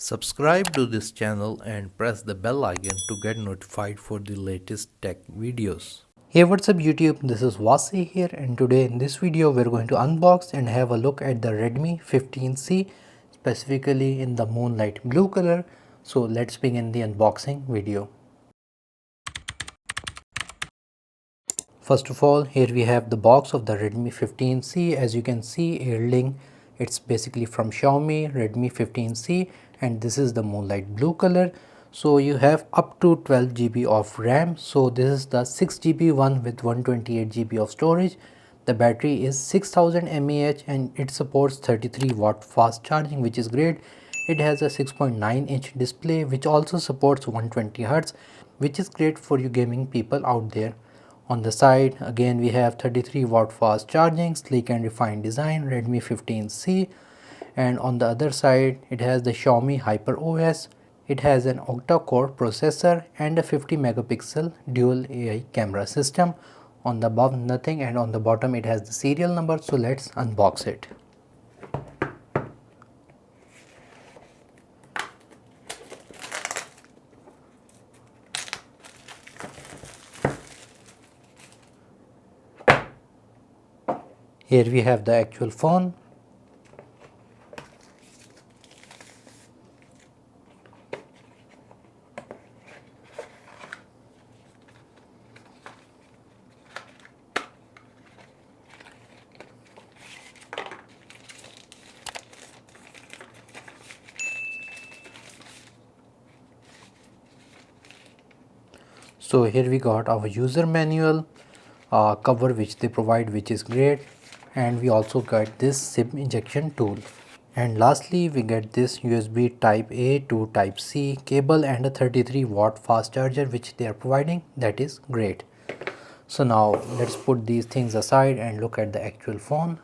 Subscribe to this channel and press the bell icon to get notified for the latest tech videos. Hey, what's up YouTube, this is Wasay here, and today in this video we're going to unbox and have a look at the Redmi 15C, specifically in the Moonlight blue color. So let's begin the unboxing video. First of all, here we have the box of the Redmi 15C. As you can see, Airlink, it's basically from Xiaomi, Redmi 15C, and this is the Moonlight blue color. So you have up to 12 GB of RAM. So this is the 6 GB one with 128 GB of storage. The battery is 6000 mAh and it supports 33 watt fast charging, which is great. It has a 6.9-inch display which also supports 120 Hz, which is great for you gaming people out there. On the side again we have 33 watt fast charging, sleek and refined design, Redmi 15C, and on the other side it has the Xiaomi Hyper OS. It has an octa-core processor and a 50 megapixel dual AI camera system. On the above nothing, and on the bottom it has the serial number. So let's unbox it. Here we have the actual phone. So here we got our user manual cover which they provide, which is great, and we also got this SIM injection tool. And lastly we get this USB type A to type C cable and a 33 watt fast charger which they are providing. That is great. So now let's put these things aside and look at the actual phone.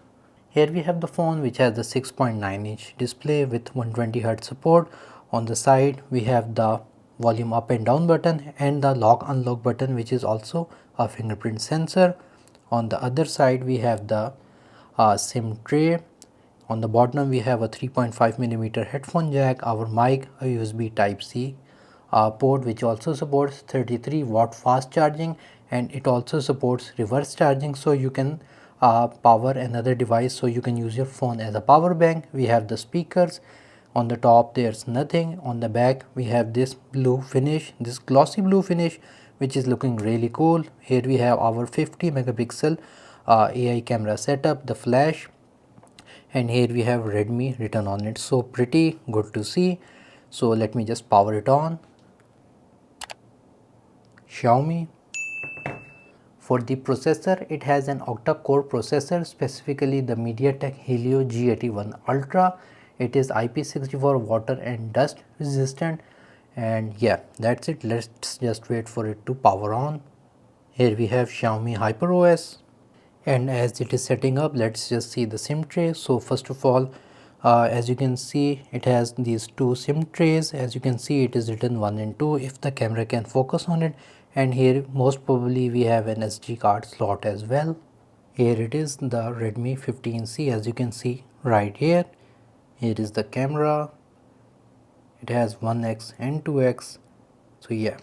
Here we have the phone which has the 6.9-inch display with 120 Hz support. On the side we have the volume up and down button and the lock unlock button, which is also a fingerprint sensor. On the other side we have the SIM tray. On the bottom we have a 3.5mm headphone jack, our mic, a USB type C port which also supports 33 watt fast charging, and it also supports reverse charging, so you can power another device, so you can use your phone as a power bank. We have the speakers. On the top there's nothing. On the back we have this blue finish, this glossy blue finish, which is looking really cool. Here we have our 50 megapixel AI camera setup, the flash, and here we have Redmi written on it. So pretty good to see. So let me just power it on. Xiaomi. For the processor, it has an octa-core processor, specifically the MediaTek Helio G81 Ultra. It is IP64 water and dust resistant, and yeah, that's it. Let's just wait for it to power on. Here we have Xiaomi Hyper OS, and as it is setting up, let's just see the SIM tray. So first of all, as you can see, it has these two SIM trays. As you can see, it is written 1 and 2 if the camera can focus on it, and here most probably we have an SD card slot as well. Here it is, the Redmi 15C, as you can see right here. Here is the camera. It has 1x and 2x. So yeah.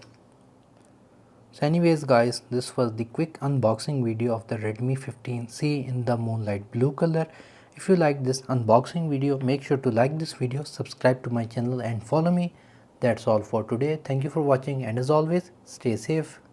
So anyways guys, this was the quick unboxing video of the Redmi 15C in the Moonlight blue color. If you like this unboxing video, make sure to like this video, subscribe to my channel and follow me. That's all for today. Thank you for watching, and as always, stay safe.